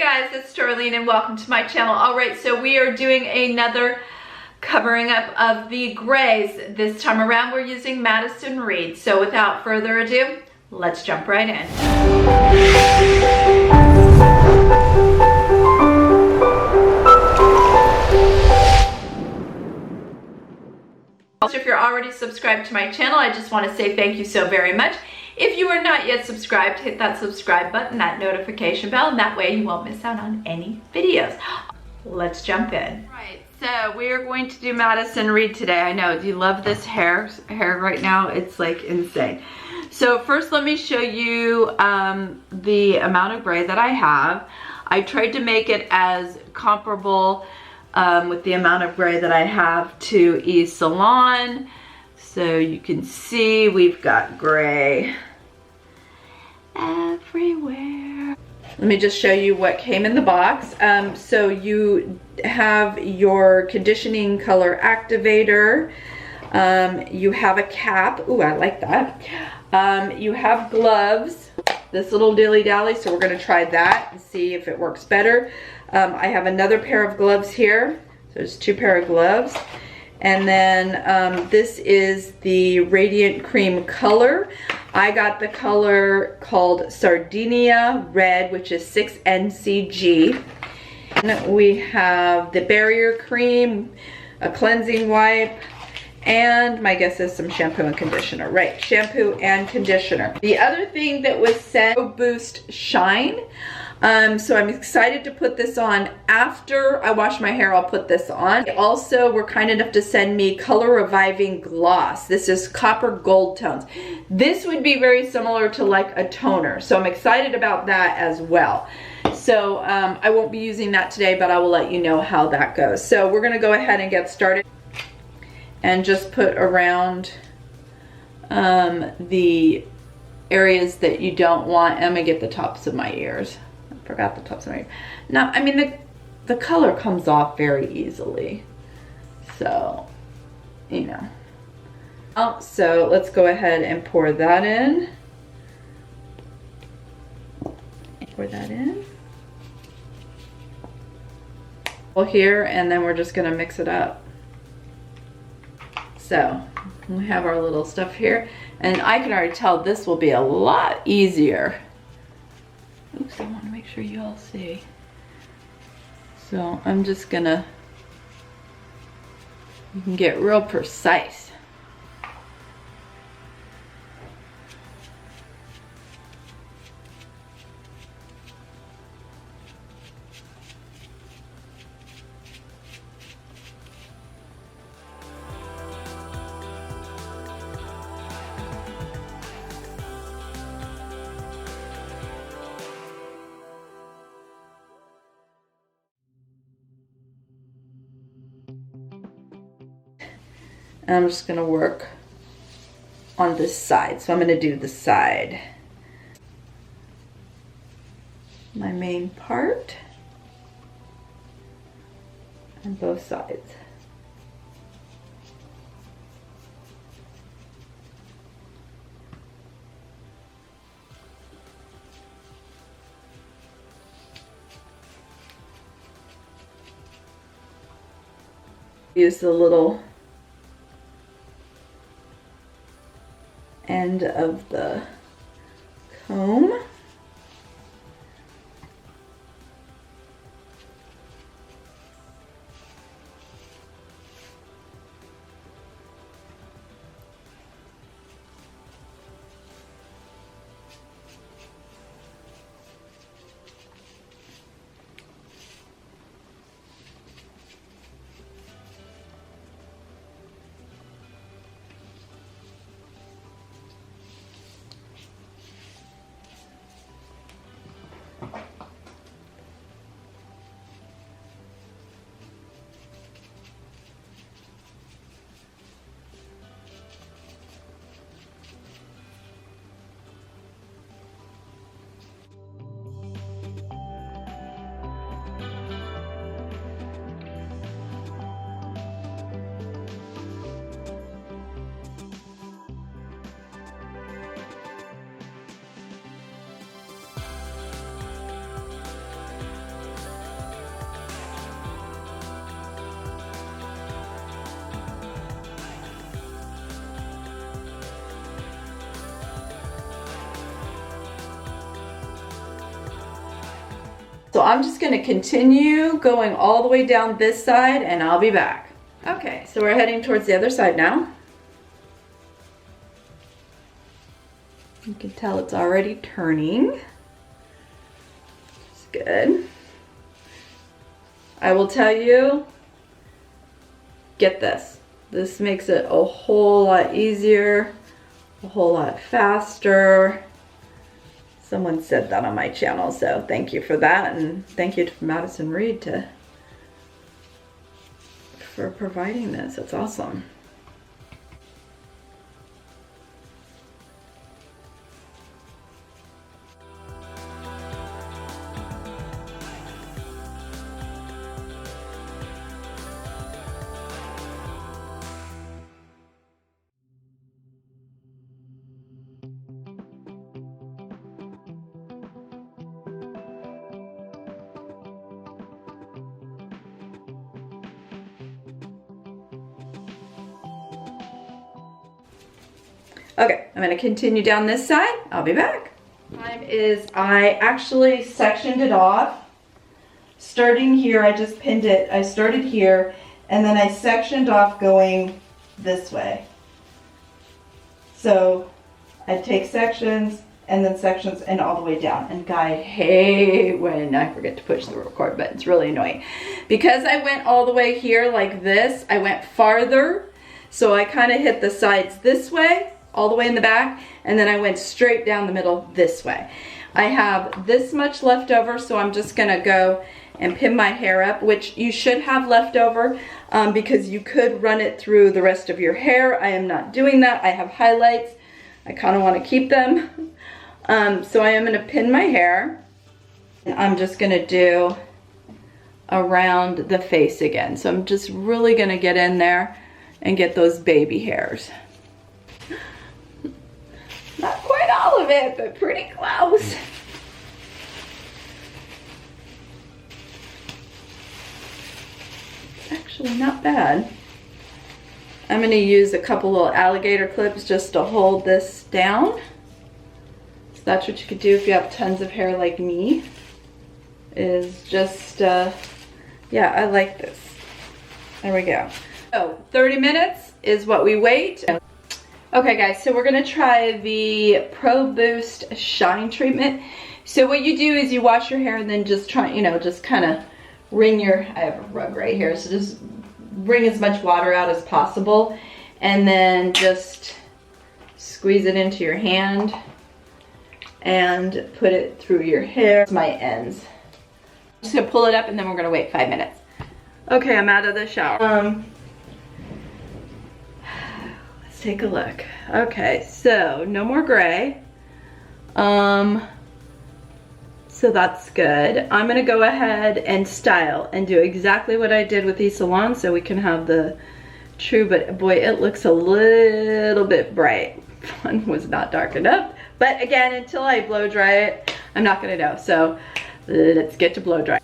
guys, it's Darlene and welcome to my channel. Alright, so we are doing another covering up of the grays. This time around we're using Madison Reed. So without further ado, let's jump right in. Also, if you're already subscribed to my channel, I just want to say thank you so very much. If you are not yet subscribed, hit that subscribe button, that notification bell, and that way you won't miss out on any videos. Let's jump in. Right, so we are going to do Madison Reed today. I know, do you love this hair right now? It's like insane. So first let me show you the amount of gray that I have. I tried to make it as comparable with the amount of gray that I have to E's Salon. So you can see we've got gray everywhere. Let me just show you what came in the box. So you have your conditioning color activator. You have a cap. Ooh, I like that. You have gloves, this little dilly-dally, so we're gonna try that and see if it works better. I have another pair of gloves here. So there's two pair of gloves. And then this is the Radiant Cream color. I got the color called Sardinia Red, which is 6NCG. And we have the Barrier Cream, a cleansing wipe, and my guess is some shampoo and conditioner. Right, shampoo and conditioner. The other thing that was sent, Boost Shine. So I'm excited to put this on. After I wash my hair, I'll put this on. They also were kind enough to send me Color Reviving Gloss. This is copper gold tones. This would be very similar to like a toner. So I'm excited about that as well. So I won't be using that today, but I will let you know how that goes. So we're gonna go ahead and get started and just put around the areas that you don't want. I'm gonna get the tops of my ears. Forgot the tops of my ears. Now, I mean, the color comes off very easily. So, you know. Oh, so let's go ahead and pour that in. Pour that in. Well, here, and then we're just gonna mix it up. So, we have our little stuff here. And I can already tell this will be a lot easier. Oops, I want to make sure you all see. So I'm just gonna, you can get real precise. And I'm just gonna work on this side. So I'm gonna do the side. My main part on both sides. Use the little end of the comb. So I'm just gonna continue going all the way down this side and I'll be back. Okay, so we're heading towards the other side now. You can tell it's already turning. It's good. I will tell you, get this. This makes it a whole lot easier, a whole lot faster. Someone said that on my channel, so thank you for that, and thank you to Madison Reed for providing this. It's awesome. Okay, I'm gonna continue down this side. I'll be back. Time is, I actually sectioned it off. Starting here, I just pinned it. I started here, and then I sectioned off going this way. So I take sections, and then sections, and all the way down. And I hate when I forget to push the record button. It's really annoying. Because I went all the way here like this, I went farther. So I kind of hit the sides this way, all the way in the back, and then I went straight down the middle this way. I have this much left over, so I'm just gonna go and pin my hair up, which you should have left over because you could run it through the rest of your hair. I am not doing that. I have highlights. I kind of want to keep them. So I am gonna pin my hair. And I'm just gonna do around the face again. So I'm just really gonna get in there and get those baby hairs. Not quite all of it, but pretty close. Actually, not bad. I'm gonna use a couple little alligator clips just to hold this down. So that's what you could do if you have tons of hair like me. Is just, yeah, I like this. There we go. So 30 minutes is what we wait. Okay guys, so we're gonna try the Pro Boost Shine Treatment. So what you do is you wash your hair and then just try, you know, just kind of wring your, I have a rug right here, so just wring as much water out as possible and then just squeeze it into your hand and put it through your hair. It's my ends. I'm just gonna pull it up and then we're gonna wait 5 minutes. Okay, I'm out of the shower. Take a look. Okay, so no more gray. So that's good. I'm gonna go ahead and style and do exactly what I did with these salons so we can have the true, but boy, it looks a little bit bright. One was not dark enough, but again, until I blow dry it, I'm not gonna know. So let's get to blow dry.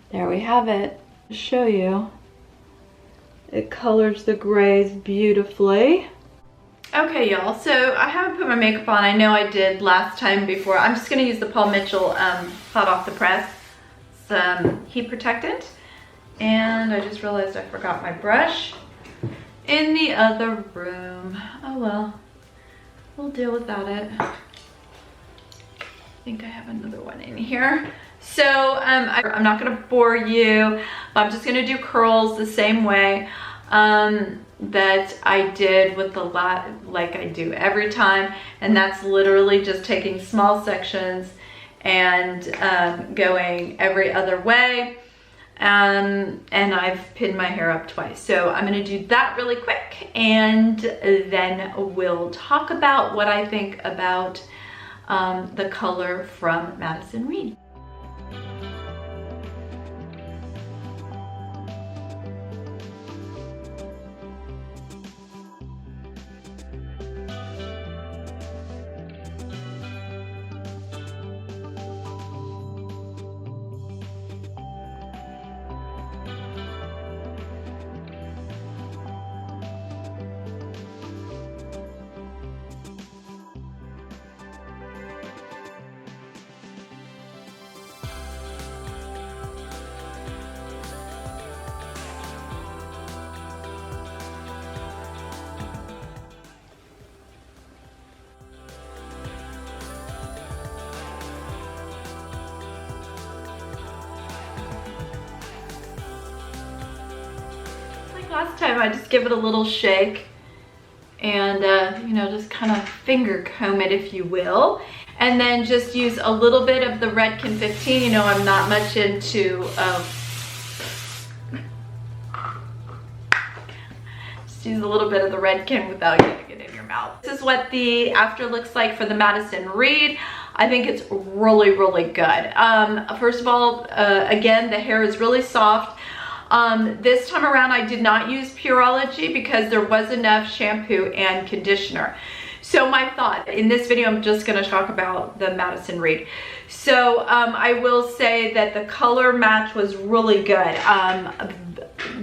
There we have it. To show you, it colors the grays beautifully. Okay, y'all, so I haven't put my makeup on. I know I did last time before. I'm just gonna use the Paul Mitchell hot off the press some heat protectant. And I just realized I forgot my brush in the other room. Oh well, we'll deal without it. I think I have another one in here. So I'm not gonna bore you. I'm just gonna do curls the same way that I did with the like I do every time, and that's literally just taking small sections and going every other way. And I've pinned my hair up twice. So I'm gonna do that really quick, and then we'll talk about what I think about the color from Madison Reed. last time, I just give it a little shake and, you know, just kind of finger comb it, if you will. And then just use a little bit of the Redken 15. You know, I'm not much into, just use a little bit of the Redken without getting it in your mouth. This is what the after looks like for the Madison Reed. I think it's really, really good. First of all, again, the hair is really soft. This time around, I did not use Pureology because there was enough shampoo and conditioner. So my thought, in this video, I'm just gonna talk about the Madison Reed. So I will say that the color match was really good.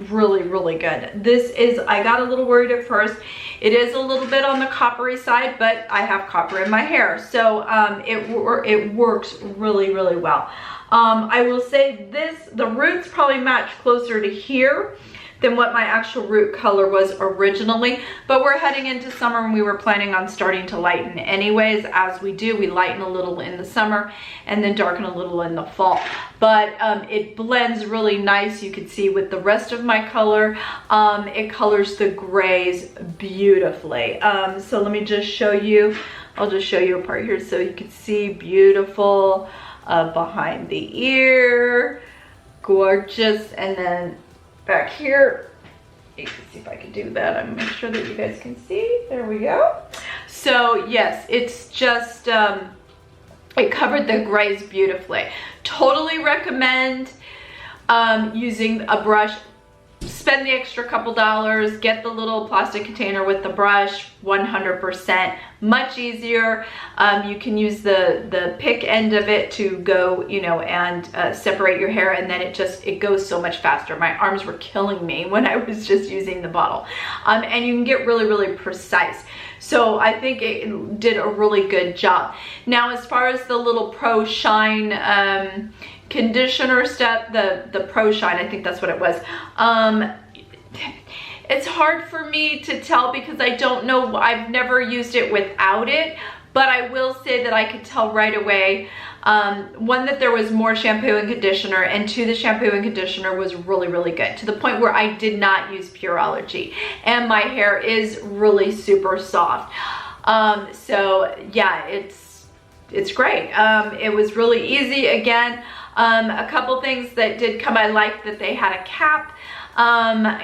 Really, really good. This is, I got a little worried at first. It is a little bit on the coppery side, but I have copper in my hair. So it works really, really well. I will say this, the roots probably match closer to here than what my actual root color was originally, but we're heading into summer and we were planning on starting to lighten anyways. As we do, we lighten a little in the summer and then darken a little in the fall, but it blends really nice. You can see with the rest of my color, it colors the grays beautifully. So let me just show you, I'll just show you a part here so you can see beautiful behind the ear, gorgeous. And then back here, you can see if I can do that. I'm make sure that you guys can see. There we go. So yes, it's just, it covered the grays beautifully. Totally recommend using a brush. Spend the extra couple dollars, get the little plastic container with the brush, 100%, much easier. You can use the pick end of it to go, you know, and separate your hair, and then it goes so much faster. My arms were killing me when I was just using the bottle. And you can get really, really precise. So I think it did a really good job. Now, as far as the little Pro Shine conditioner step, the Pro Shine, I think that's what it was. It's hard for me to tell because I don't know, I've never used it without it, but I will say that I could tell right away, one, that there was more shampoo and conditioner, and two, the shampoo and conditioner was really, really good, to the point where I did not use Pureology, and my hair is really super soft. So yeah, it's great. It was really easy. Again, a couple things that did come, I liked that they had a cap.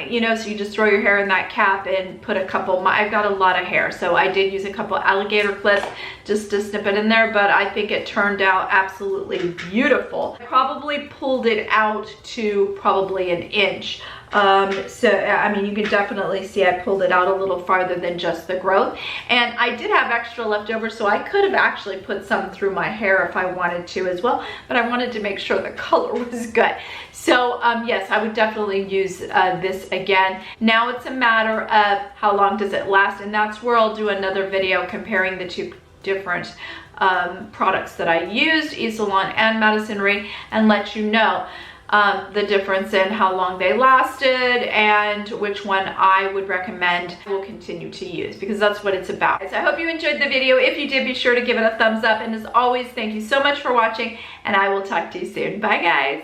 You know, so you just throw your hair in that cap and put a couple, I've got a lot of hair, so I did use a couple alligator clips just to snip it in there, but I think it turned out absolutely beautiful. I probably pulled it out to probably an inch. So I mean, you can definitely see I pulled it out a little farther than just the growth, and I did have extra left over, so I could have actually put some through my hair if I wanted to as well, but I wanted to make sure the color was good. So yes, I would definitely use this again. Now it's a matter of how long does it last, and that's where I'll do another video comparing the two different products that I used, Esalon and Madison Reed, and let you know the difference in how long they lasted and which one I would recommend will continue to use, because that's what it's about. So I hope you enjoyed the video. If you did, be sure to give it a thumbs up, and as always, thank you so much for watching, and I will talk to you soon. Bye guys.